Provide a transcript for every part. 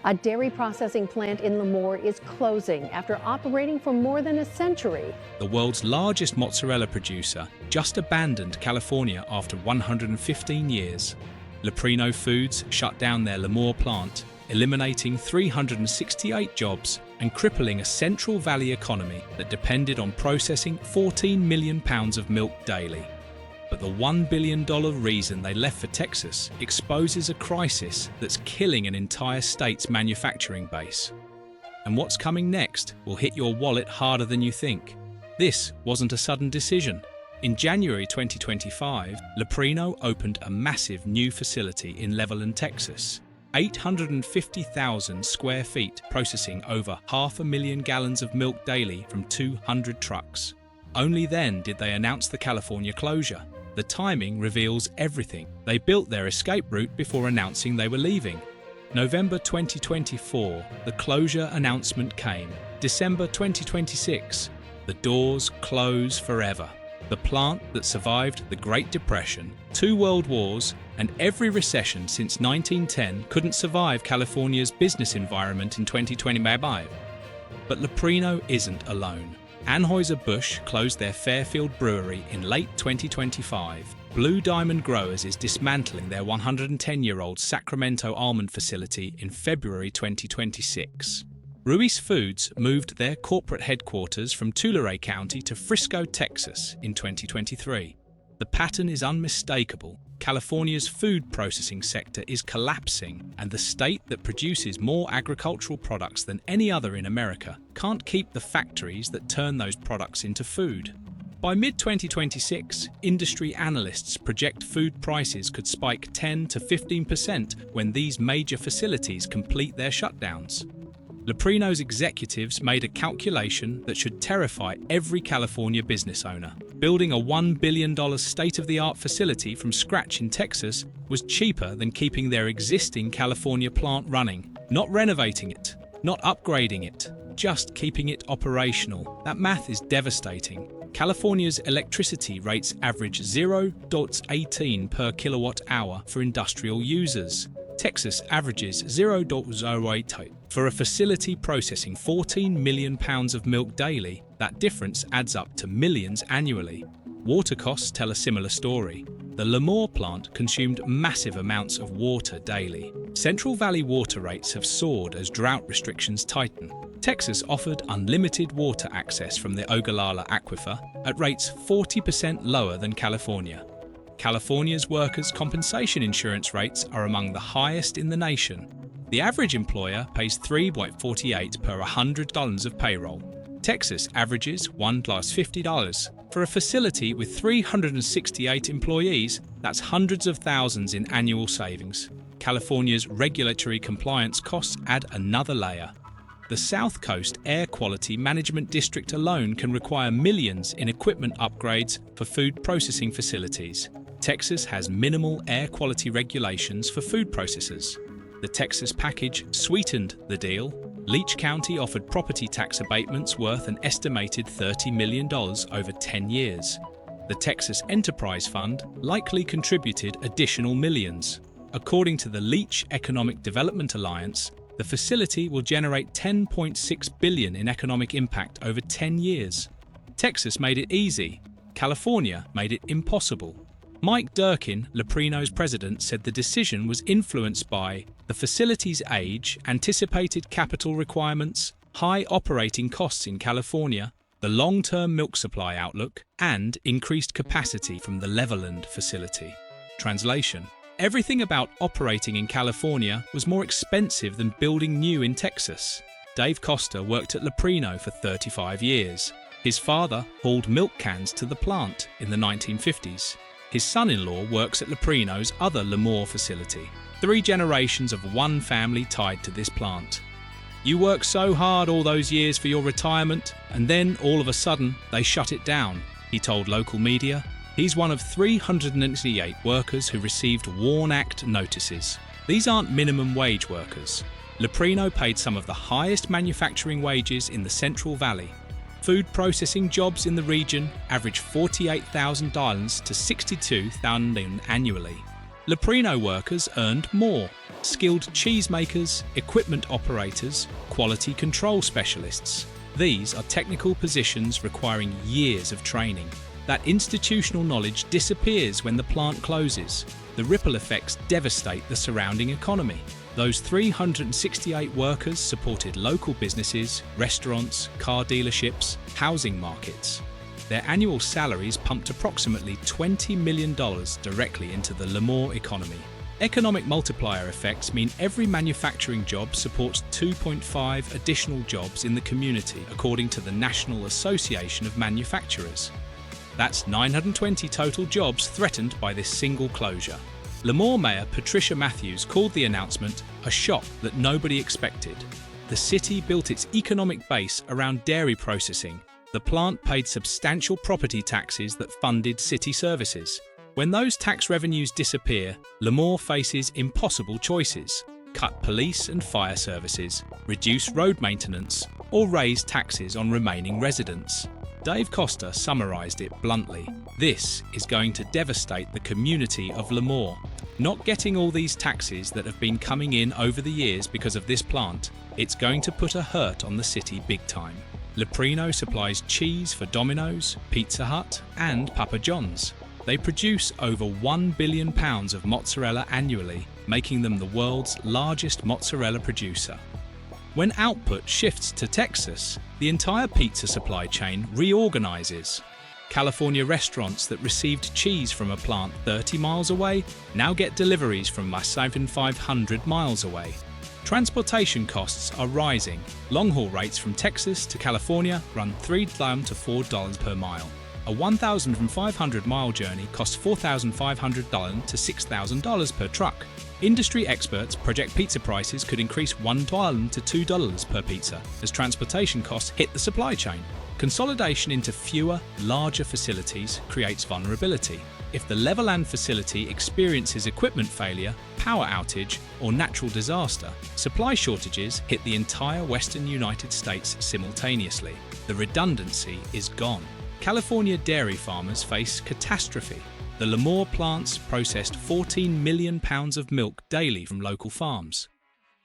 A dairy processing plant in Lemoore is closing after operating for more than a century. The world's largest mozzarella producer just abandoned California after 115 years. Leprino Foods shut down their Lemoore plant, eliminating 368 jobs and crippling a Central Valley economy that depended on processing 14 million pounds of milk daily. But the $1 billion reason they left for Texas exposes a crisis that's killing an entire state's manufacturing base. And what's coming next will hit your wallet harder than you think. This wasn't a sudden decision. In January 2025, Leprino opened a massive new facility in Levelland, Texas. 850,000 square feet, processing over 500,000 gallons of milk daily from 200 trucks. Only then did they announce the California closure. The timing reveals everything. They built their escape route before announcing they were leaving. November 2024, the closure announcement came. December 2026, the doors close forever. The plant that survived the Great Depression, 2 world wars, and every recession since 1910 couldn't survive California's business environment in 2025. But Leprino isn't alone. Anheuser-Busch closed their Fairfield brewery in late 2025. Blue Diamond Growers is dismantling their 110-year-old Sacramento almond facility in February 2026. Ruiz Foods moved their corporate headquarters from Tulare County to Frisco, Texas in 2023. The pattern is unmistakable. California's food processing sector is collapsing, and the state that produces more agricultural products than any other in America can't keep the factories that turn those products into food. By mid-2026, industry analysts project food prices could spike 10 to 15% when these major facilities complete their shutdowns. Leprino's executives made a calculation that should terrify every California business owner. Building a $1 billion state-of-the-art facility from scratch in Texas was cheaper than keeping their existing California plant running. Not renovating it, not upgrading it, just keeping it operational. That math is devastating. California's electricity rates average 0.18 per kilowatt hour for industrial users. Texas averages 0.08. For a facility processing 14 million pounds of milk daily, that difference adds up to millions annually. Water costs tell a similar story. The Lemoore plant consumed massive amounts of water daily. Central Valley water rates have soared as drought restrictions tighten. Texas offered unlimited water access from the Ogallala Aquifer at rates 40% lower than California. California's workers' compensation insurance rates are among the highest in the nation. The average employer pays $3.48 per $100 of payroll. Texas averages $1.50. For a facility with 368 employees, that's hundreds of thousands in annual savings. California's regulatory compliance costs add another layer. The South Coast Air Quality Management District alone can require millions in equipment upgrades for food processing facilities. Texas has minimal air quality regulations for food processors. The Texas package sweetened the deal. Leach County offered property tax abatements worth an estimated $30 million over 10 years. The Texas Enterprise Fund likely contributed additional millions. According to the Leach Economic Development Alliance, the facility will generate $10.6 billion in economic impact over 10 years. Texas made it easy. California made it impossible. Mike Durkin, Leprino's president, said the decision was influenced by the facility's age, anticipated capital requirements, high operating costs in California, the long-term milk supply outlook, and increased capacity from the Levelland facility. Translation: everything about operating in California was more expensive than building new in Texas. Dave Costa worked at Leprino for 35 years. His father hauled milk cans to the plant in the 1950s. His son-in-law works at Leprino's other Lemoore facility. 3 generations of one family tied to this plant. You worked so hard all those years for your retirement, and then all of a sudden they shut it down, he told local media. He's one of 388 workers who received WARN Act notices. These aren't minimum wage workers. Leprino paid some of the highest manufacturing wages in the Central Valley. Food processing jobs in the region average $48,000 to $62,000 annually. Leprino workers earned more. skilled cheesemakers, equipment operators, quality control specialists. These are technical positions requiring years of training. That institutional knowledge disappears when the plant closes. The ripple effects devastate the surrounding economy. Those 368 workers supported local businesses, restaurants, car dealerships, housing markets. Their annual salaries pumped approximately $20 million directly into the Lemoore economy. Economic multiplier effects mean every manufacturing job supports 2.5 additional jobs in the community, according to the National Association of Manufacturers. That's 920 total jobs threatened by this single closure. Lemoore Mayor Patricia Matthews called the announcement a shock that nobody expected. The city built its economic base around dairy processing. The plant paid substantial property taxes that funded city services. When those tax revenues disappear, Lemoore faces impossible choices: cut police and fire services, reduce road maintenance, or raise taxes on remaining residents. Dave Costa summarised it bluntly. This is going to devastate the community of Lemoore. Not getting all these taxes that have been coming in over the years because of this plant, it's going to put a hurt on the city big time. Leprino supplies cheese for Domino's, Pizza Hut, and Papa John's. They produce over 1 billion pounds of mozzarella annually, making them the world's largest mozzarella producer. When output shifts to Texas, the entire pizza supply chain reorganizes. California restaurants that received cheese from a plant 30 miles away now get deliveries from 7,500 miles away. Transportation costs are rising. Long-haul rates from Texas to California run $3 to $4 per mile. A 1,500-mile journey costs $4,500 to $6,000 per truck. Industry experts project pizza prices could increase $1 to $2 per pizza as transportation costs hit the supply chain. Consolidation into fewer, larger facilities creates vulnerability. If the Leverland facility experiences equipment failure, power outage, or natural disaster, supply shortages hit the entire western United States simultaneously. The redundancy is gone. California dairy farmers face catastrophe. The Lemoore plants processed 14 million pounds of milk daily from local farms.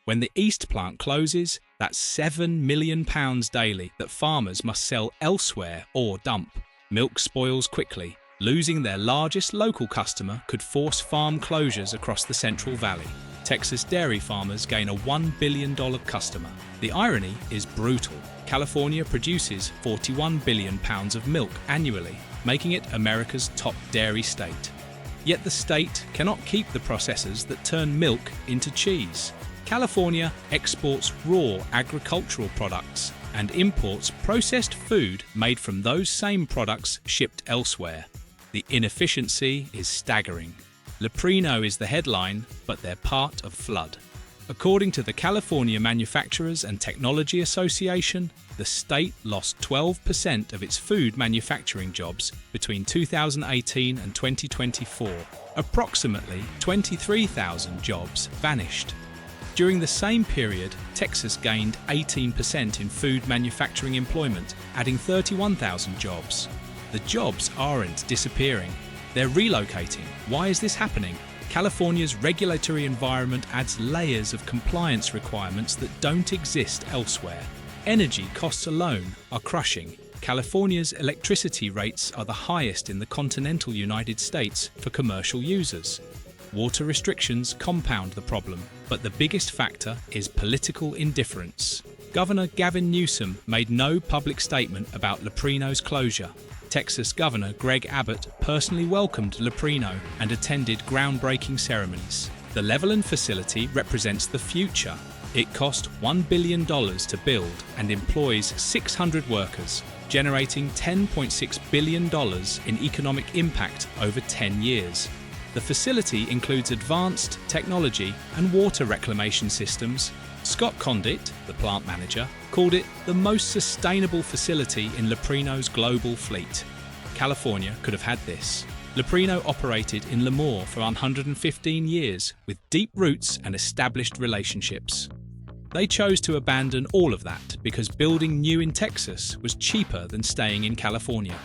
When the East plant closes, that's 7 million pounds daily that farmers must sell elsewhere or dump. Milk spoils quickly. Losing their largest local customer could force farm closures across the Central Valley. Texas dairy farmers gain a $1 billion customer. The irony is brutal. California produces 41 billion pounds of milk annually, making it America's top dairy state. Yet the state cannot keep the processors that turn milk into cheese. California exports raw agricultural products and imports processed food made from those same products shipped elsewhere. The inefficiency is staggering. Leprino is the headline, but they're part of flood. According to the California Manufacturers and Technology Association, the state lost 12% of its food manufacturing jobs between 2018 and 2024. Approximately 23,000 jobs vanished. During the same period, Texas gained 18% in food manufacturing employment, adding 31,000 jobs. The jobs aren't disappearing, they're relocating. Why is this happening? California's regulatory environment adds layers of compliance requirements that don't exist elsewhere. Energy costs alone are crushing. California's electricity rates are the highest in the continental United States for commercial users. Water restrictions compound the problem, but the biggest factor is political indifference. Governor Gavin Newsom made no public statement about Leprino's closure. Texas Governor Greg Abbott personally welcomed Leprino and attended groundbreaking ceremonies. The Leverland facility represents the future. It cost $1 billion to build and employs 600 workers, generating $10.6 billion in economic impact over 10 years. The facility includes advanced technology and water reclamation systems. Scott Condit, the plant manager, called it the most sustainable facility in Leprino's global fleet. California could have had this. Leprino operated in Lemoore for 115 years with deep roots and established relationships. They chose to abandon all of that because building new in Texas was cheaper than staying in California.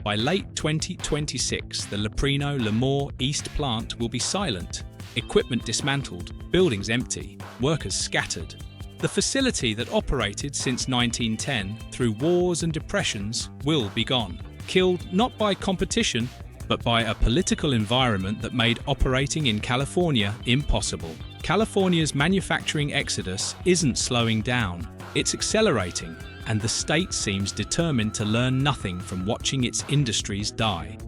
By late 2026, the Leprino Lemoore East plant will be silent, equipment dismantled, Buildings empty, workers scattered. The facility that operated since 1910 through wars and depressions will be gone, killed not by competition, but by a political environment that made operating in California impossible. California's manufacturing exodus isn't slowing down, it's accelerating, and the state seems determined to learn nothing from watching its industries die.